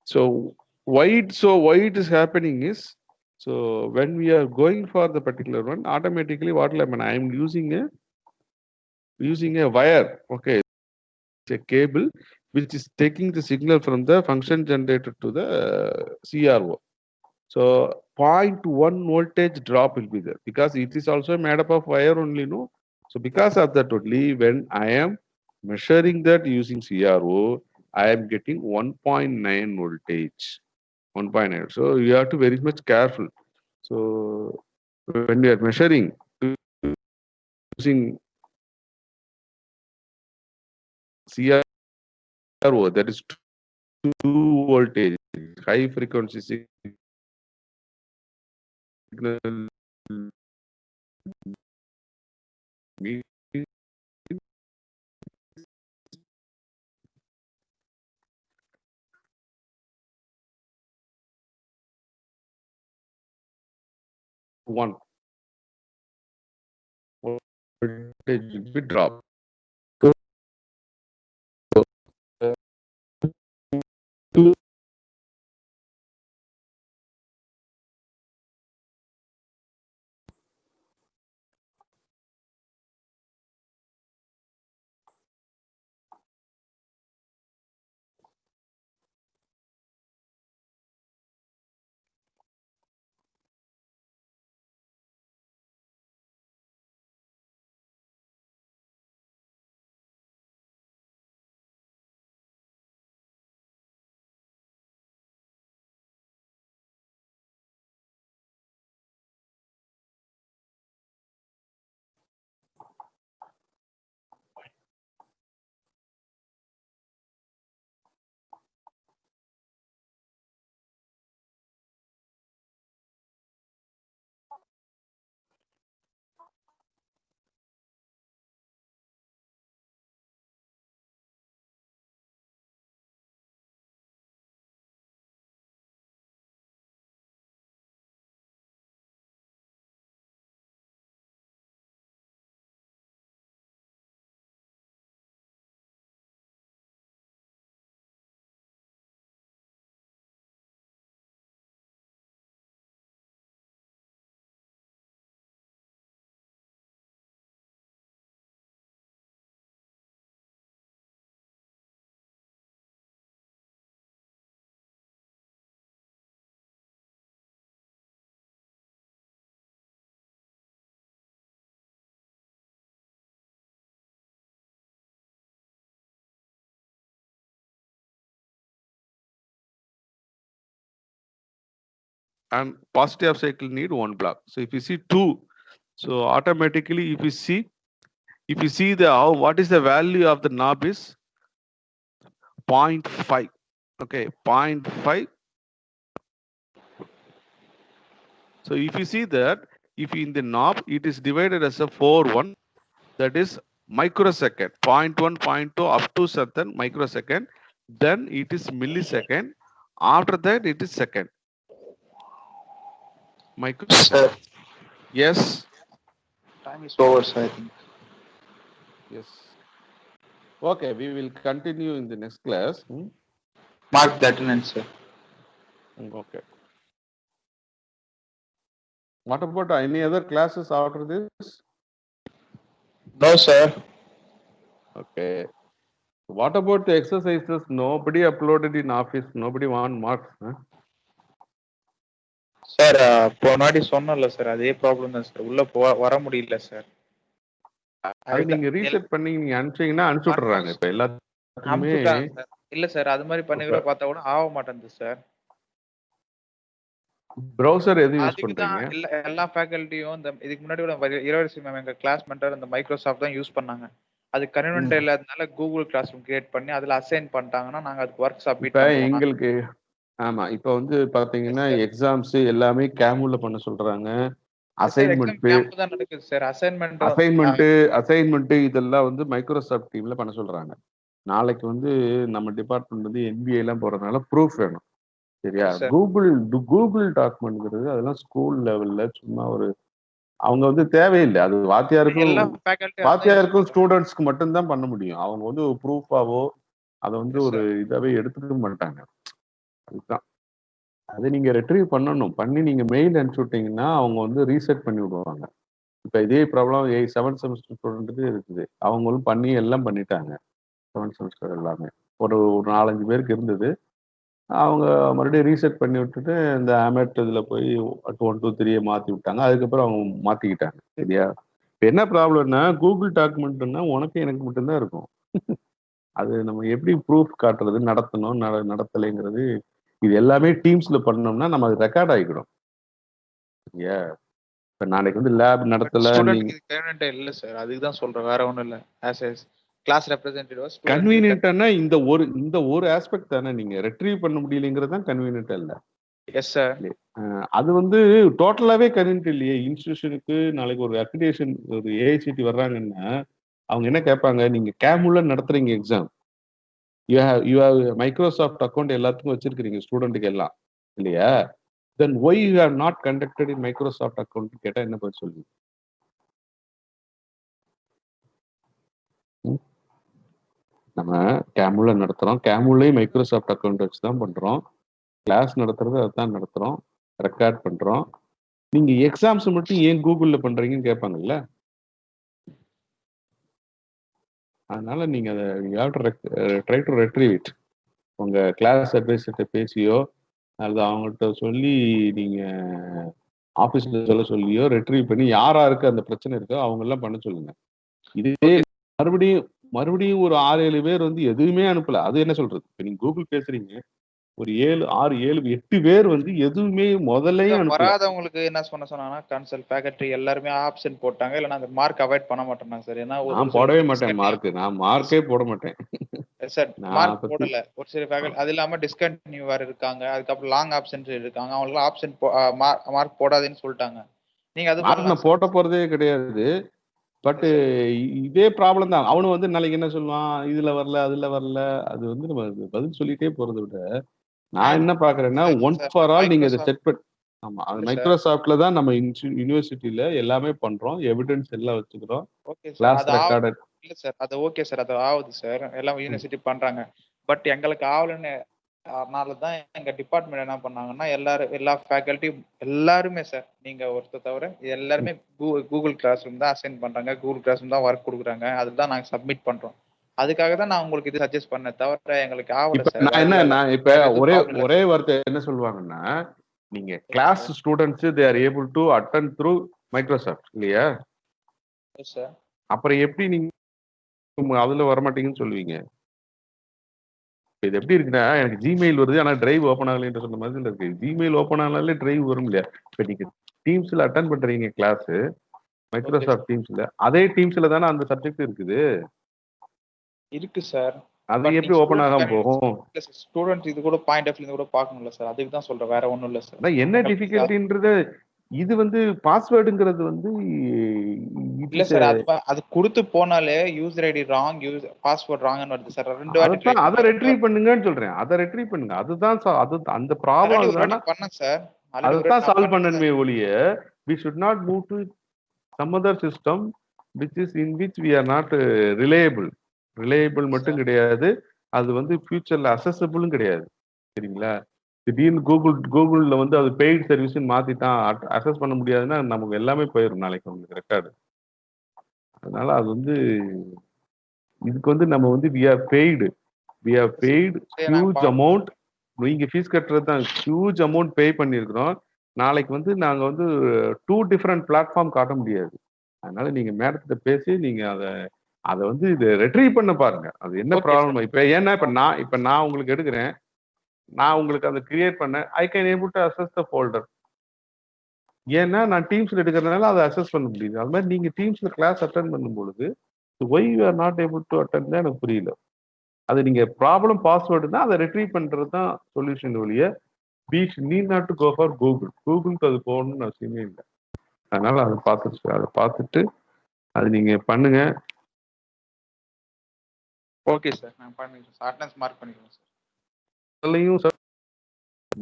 So why it is happening is, so when we are going for the particular one, automatically what will happen? I am using a wire, okay, it's a cable which is taking the signal from the function generator to the CRO. So 0.1 voltage drop will be there because it is also made up of wire only, no? So because of that only, when I am measuring that using CRO, I am getting 1.9 voltage. 1.9. So you have to very much careful. So when we are measuring using CRO, that is 2 voltage, high frequency signal. One voltage will be dropped. So, two and positive cycle need 1 block. So if you see 2, so automatically if you see the what is the value of the knob is 0.5. Okay, 0.5. So if you see that, if in the knob it is divided as a 4-1, that is microsecond, 0.1, 0.2 up to certain microsecond, then it is millisecond. After that, it is second. Microsecond. Sir, Yes. time is over, sir, I think. Yes. Okay, we will continue in the next class. Mark the attendance, sir. Okay. What about any other classes after this? No, sir. Okay. What about the exercises? Nobody uploaded in office. Nobody want marks. Huh? Sir போன வாட்டி சொன்னல sir அதே problem தான் sir உள்ள வர முடியல sir அது நீங்க ரீசெட் பண்ணி நீங்க அனுப்பிச்சீங்கன்னா அனுப்பிச்சு விட்டுறாங்க இப்ப எல்லாத்துக்குமே. இல்ல சார் அது மாதிரி பண்ணி கூட பார்த்தா கூட ஆக மாட்டேங்குது சார். ப்ரௌசர் எது யூஸ் பண்றீங்க? இல்ல எல்லா ஃபேக்கல்ட்டியும் இந்த இதுக்கு முன்னாடி கூட இளவரசி மேம் எங்க கிளாஸ் மென்டர் இந்த மைக்ரோசாஃப்ட் தான் யூஸ் பண்ணாங்க. அது கன்வீனியன்ட் இல்லாதனால கூகுள் கிளாஸ் ரூம் கிரியேட் பண்ணி அதுல அசைன் பண்ணிட்டாங்கன்னா நாங்க அதுக்கு ஒர்க் சப்மிட் பண்ணுவோம். எங்களுக்கு ஆமா இப்ப வந்து பாத்தீங்கன்னா எக்ஸாம்ஸ் எல்லாமே கேமுல பண்ண சொல்றாங்க. அசைன்மென்ட் தான் நடக்குது சார். அசைன்மென்ட் இதெல்லாம் வந்து மைக்ரோசாஃப்ட் டீம்ல பண்ண சொல்றாங்க. நாளைக்கு வந்து நம்ம டிபார்ட்மெண்ட் வந்து NBA எல்லாம் போறதுனால ப்ரூஃப் வேணும். சரியா? Yes, sir. கூகுள் டாக்குமெண்ட்ங்கிறது அதெல்லாம் ஸ்கூல் லெவல்ல சும்மா ஒரு அவங்க வந்து தேவையில்லை. அது எல்லா வாத்தியாருக்கும் ஃபேக்கல்ட்டி அதான் யூஸ் வாத்தியாருக்கும் பண்றாங்க. ஸ்டூடெண்ட்ஸ்க்கு மட்டும்தான் பண்ண முடியும். அவங்க வந்து ஒரு ப்ரூஃபாவோ அதை வந்து Yes, ஒரு sir. இதாவே எடுத்துக்க மாட்டாங்க. அதுதான். அதை நீங்க ரெட்ரீவ் பண்ணணும். பண்ணி நீங்க மெயில் அனுப்பிச்சு விட்டீங்கன்னா அவங்க வந்து ரீசெட் பண்ணி விடுவாங்க. இப்ப இதே ப்ராப்ளம் 7th செமஸ்டர் ஸ்டூடெண்ட்டுக்கு இருக்குது. அவங்களும் பண்ணி எல்லாம் பண்ணிட்டாங்க. 7th செமஸ்டர் எல்லாமே. ஒரு 4, 5 பேருக்கு இருந்தது. அவங்க மறுபடியும் ரீசெட் பண்ணி விட்டுட்டு இந்த அமெட் இதுல போய் 1, 2, 3 மாத்தி விட்டாங்க. அதுக்கப்புறம் அவங்க மாத்திக்கிட்டாங்க. சரியா? இப்ப என்ன ப்ராப்ளம்னா கூகுள் டாக்குமெண்ட்னா உனக்கு எனக்கு மட்டும்தான் இருக்கும். அது நம்ம எப்படி ப்ரூஃப் காட்டுறது, நடத்தணும், நடத்தலைங்கிறது இது எல்லாமே டீம்ஸ்ல பண்ணோம்னா நம்ம அது ரெக்கார்ட் ஆகிக்கிறோம். சரியா? இப்ப நாளைக்கு வந்து லேப் பட் நடத்தல நீங்க ஸ்டூடெண்ட்க்கு இது கன்வீனியன்ட்டா இல்ல சார். அதுக்கு தான் சொல்றேன். வேற ஒண்ணும் இல்ல. ஆஸ் எ கிளாஸ் ரெப்ரசன்டேட்டிவா ஸ்டூடெண்ட்க்கு கன்வீனியன்ட்டானா இந்த ஒரு ஆஸ்பெக்ட் தானே நீங்க ரெட்ரீவ் பண்ண முடியலைங்கிறது தான் கன்வீனியன்ட்டா இல்ல. Yes sir. அது வந்து டோட்டலாவே கன்வீனியன்ட் இல்லையே. இன்ஸ்டிடியூஷனுக்கு நாளைக்கு ஒரு அக்ரிடேஷன் ஒரு ஏஐசிடி வர்றாங்கன்னா அவங்க என்ன கேட்பாங்க, நீங்க கேமுல நடத்துறீங்க exam, you have Microsoft account எல்லாத்துக்கும் வச்சிருக்கிறீங்க ஸ்டூடெண்ட்டுக்கு எல்லாம் இல்லையா? Then why you have not conducted in Microsoft account கேட்டா என்ன பதில் சொல்லுவீங்க? ம்? நம்ம கேமுல நடத்துறோம், கேமுலையும் மைக்ரோசாஃப்ட் அக்கௌண்ட் வச்சு தான் பண்றோம், கிளாஸ் நடத்துறது அதுதான் நடத்துறோம், ரெக்கார்ட் பண்றோம். நீங்க எக்ஸாம்ஸ் மட்டும் ஏன் கூகுள்ல பண்றீங்கன்னு கேட்பாங்கல்ல. அதனால நீங்க அதை ட்ரை டு ரெட்ரீவ் இட். உங்க கிளாஸ் அட்வைசர்கிட்ட பேசியோ அல்லது அவங்கள்ட்ட சொல்லி நீங்க ஆபீஸ்ல சொல்லியோ ரெட்ரீவ் பண்ணி யாருக்கு அந்த பிரச்சனை இருக்கோ அவங்க எல்லாம் பண்ண சொல்லுங்க. இதே மறுபடியும் மறுபடியும் ஒரு 6-7 பேர் வந்து எதுவுமே அனுப்பல. அது என்ன சொல்றது? இப்ப நீங்க கூகுள் பேசுறீங்க, ஒரு 7-8 பேர் வந்து எதுவுமே முதல்ல அனுப்பல. வராதவங்களுக்கு என்ன சொன்னாங்கன்னா கன்சல்ட் ஃபேக்கல்டி எல்லாருமே ஆப்ஷன் போட்டாங்க. இல்லனா அந்த மார்க் அவாய்ட் பண்ண மாட்டேன்னா சார். ஏன்னா நான் போடவே மாட்டேன் மார்க். நான் மார்க்கே போட மாட்டேன். சார் நான் மார்க் பத்தி போடல. ஒரு சில ஃபேக்கல்டி அது இல்லாம டிஸ்கன்டினியூ வேற இருக்காங்க. அதுக்கப்புறம் லாங் ஆப்சென்ட் இருக்காங்க. அவங்களுக்கு ஆப்ஷன் மார்க் போடாதேன்னு சொல்லிட்டாங்க. நீங்க அது மார்க் பண்ணலாம் நான் சார். போட்ட போறதே கிடையாது. But Yes, sir. இதே ப்ராப்ளம் தான். அவனும் வந்து நாளைக்கு என்ன சொல்லுவான், இதுல வரல, அதுல வரல. அது வந்து நம்ம பதில் சொல்லிட்டே போறதை விட நான் என்ன பாக்குறேன்னா ஒன்ஸ் சார் ஃபார் ஆல் நீங்க இதை மைக்ரோசாஃப்ட் செட் பண்ணி ஆமா அது இல்ல சார். மைக்ரோசாஃப்ட்ல தான் நம்ம யூனிவர்சிட்டியில எல்லாமே பண்றோம், எவிடன்ஸ் எல்லாம் வச்சுக்கிறோம், ஓகே சார். கிளாஸ் அது ரெக்கார்டட். இல்ல சார். அது ஓகே சார். அது ஆவுது சார். எல்லாம் யூனிவர்சிட்டி பண்றாங்க. பட் எங்களுக்கு ஆவலன்னு அதனால தான் எங்க டிபார்ட்மெண்ட் என்ன பண்ணாங்கன்னா, எல்லா ஃபேக்கல்ட்டியும் எல்லாருமே சார். நீங்க ஒருத்தர் தவிர எல்லாருமே கூகுள் கிளாஸ் ரூம் தான் அசைன் பண்றாங்க. கூகுள் கிளாஸ் ரூம் தான் ஒர்க் குடுக்குறாங்க. அதுதான் நாங்க சப்மிட் பண்றோம். அதுக்காக தான் நான் உங்களுக்கு இது சஜெஸ்ட் பண்ணேன் தவிர எங்களுக்கு ஆவல இப்ப சார். நான் இப்ப வேற எதுவும் ஒரே ப்ராப்ளம் இல்ல ஒரே சார். வார்த்தை என்ன சொல்லுவாங்கன்னா, நீங்க class students they are able to attend through Microsoft இல்லையா? Yes sir. அப்புறம் எப்படி நீங்க அதுல வரமாட்டீங்கன்னு சொல்லுவீங்க? இது எப்படி இருக்குன்னா, எனக்கு ஜிமெயில் வருது ஆனா டிரைவ் ஓப்பன் ஆகலைன்ற சொன்ன மாதிரி இருக்கு. ஜிமெயில் ஓப்பன் ஆனாலே டிரைவ் வரும் இல்லையா? இப்ப நீங்க டீம்ஸ்ல அட்டெண்ட் பண்றீங்க கிளாஸ், மைக்ரோசாஃப்ட் டீம்ஸ்ல, அதே டீம்ஸ்ல தானே அந்த சப்ஜெக்ட் இருக்குது. இருக்கு சார். அது பட் எப்படி நீங்க ஓப்பன் ஆகாம போகும்? ஸ்டூடெண்ட் இது கூட பாயிண்ட் ஆஃப் வியூ கூட பார்க்கணும்ல சார். அதுக்கு தான் சொல்றேன். வேற ஒண்ணும் இல்ல சார். அதான் என்ன டிஃபிகல்ட்டின்றது இது வந்து பாஸ்வேர்டுங்கிறது வந்து இட் இல்ல இஸ் சார். அது குடுத்து போனாலே யூசர் ஐடி ராங், பாஸ்வேர்ட் ராங்னு வருது சார். 2 வாட்டி ட்ரை அதான் அதை பண்ணேன். ரெட்ரீவ் பண்ணுங்கன்னு சொல்றேன். அதை ரெட்ரீவ் பண்ணுங்க. அதுதான் அது அந்த ப்ராப்ளம் ஆல்ரெடி ஒரு வாட்டி அதுதானா பண்ணேன் சார். ஆல்ரெடி ஒரு அதைத்தான் வாட்டி நான் சால்வ் பண்ணேன் சார். பண்ணணுமே ஒழிய we should not move to some other system which is in which we are not reliable மட்டும் கிடையாது, அது வந்து ஃபியூச்சர்ல அசஸபிளும் கிடையாது. சரிங்களா? திடீர்னு கூகுள்ல வந்து அது பெய்டு சர்வீஸ்ன்னு மாத்திட்டான், அசஸ் பண்ண முடியாதுன்னா நமக்கு எல்லாமே போயிடும் நாளைக்கு உங்களுக்கு ரெக்கார்டு. அதனால அது வந்து இதுக்கு வந்து நம்ம வந்து we are paid சரி, நான் ஹியூஜ் அமௌண்ட். நீங்க ஃபீஸ் கட்டுறது தான் ஹியூஜ் அமௌண்ட் பே பண்ணியிருக்கிறோம். நாளைக்கு வந்து நாங்க வந்து 2 டிஃபரெண்ட் பிளாட்ஃபார்ம் காட்ட முடியாது. அதனால நீங்க மேடத்திட்ட பேசி நீங்க அதை வந்து இது ரெட்ரீவ் பண்ண பாருங்க. அது என்ன ஓகே சார். ப்ராப்ளம் இப்ப ஏன்னா இப்ப நான் உங்களுக்கு எடுக்கிறேன், நான் உங்களுக்கு அதை கிரியேட் பண்ண I can able to access the folder. ஏன்னா நான் டீம்ஸ்ல எடுக்கிறதுனால அதை அசஸ் பண்ண முடியுது. அது மாதிரி நீங்க டீம்ஸ்ல கிளாஸ் அட்டென்ட் பண்ணும் பொழுது why you are not able to attend தான் எனக்கு புரியல. அது நீங்க ப்ராப்ளம் பாஸ்வேர்டு தான் அதை ரெட்ரீவ் பண்றது தான் சொல்யூஷன் ஒழிய need not to go for கூகுளுக்கு அது போகணும்னு அவசியமே இல்லை. அதனால அதை பார்த்துட்டு அது நீங்க பண்ணுங்க. Okay sir. நான் பண்ணிக்கிறேன். அட்டெண்டன்ஸ் மார்க் பண்ணிக்கிறேன் சார். அதுலயும்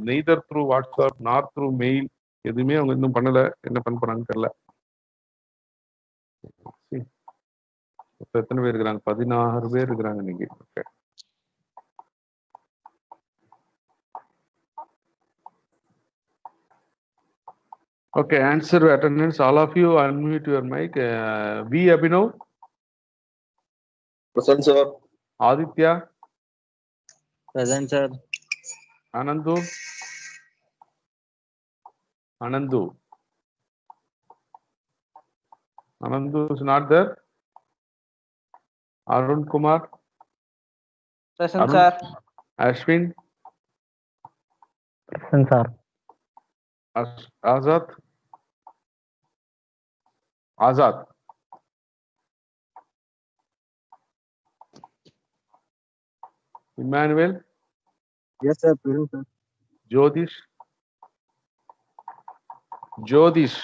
neither through WhatsApp nor through mail. எதுவுமே அவங்க இன்னும் பண்ணல. என்ன பண்ண போறாங்கன்னு தெரியல. See. இப்ப எத்தனை பேர் இருக்கிறாங்க? 16 பேர் இருக்கிறாங்க இன்னைக்கு. Okay. Okay, answer attendance. All of you unmute your mic. V. Abhinav, Present, sir. Aditya, Present, sir. Anandu. Anandu. Anandu is not there. Arun Kumar, Present, Arun. sir. Ashwin, Present, sir. Azad. Azad. Emmanuel, Yes, sir. Present, sir. Jyotish. Jyotish.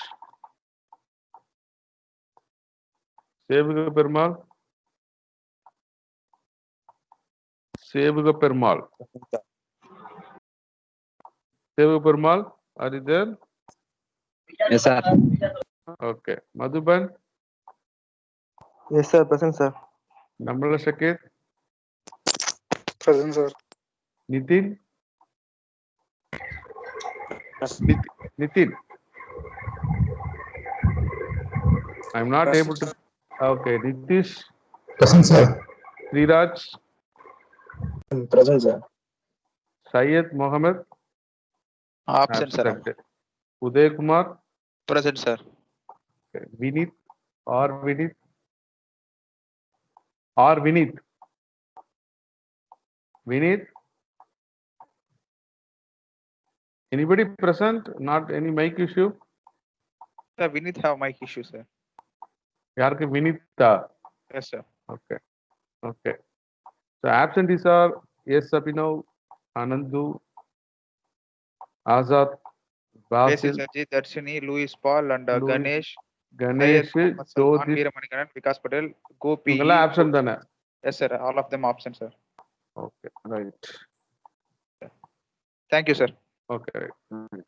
Sevuga Perumal. Sevuga Perumal. Sevuga Perumal, are you there? Yes, sir. Okay. Madhuban, Yes, sir. Present, sir. Namala Shakir, Present, sir. Nitin. Nitin. I'm not able to. Okay. Nitish, Present, sir. Sriraj, Present, sir. Syed Mohammed, Absent, sir. absent. Uday Kumar, Present, sir. okay. Vinith or Vinith or Vinith. Vinith. Anybody present? Not any mic issue? Sir, we need to have mic issue, sir. யாருக்கு Vinitha? Yes, sir. Okay. Okay. So absentees are S. Abhinav, Anandu, Azad, Basil Basil, Sanjay, Darshini, Louis Paul, and Louis, Ganesh, Ganesh, Syed Salman, Jyotish. Veeramanikkan, Vikas Patel, Gopi. இவங்கெல்லாம் absent தானே? Yes, sir. All of them absent, sir. Okay, right. Thank you, sir. Okay, right.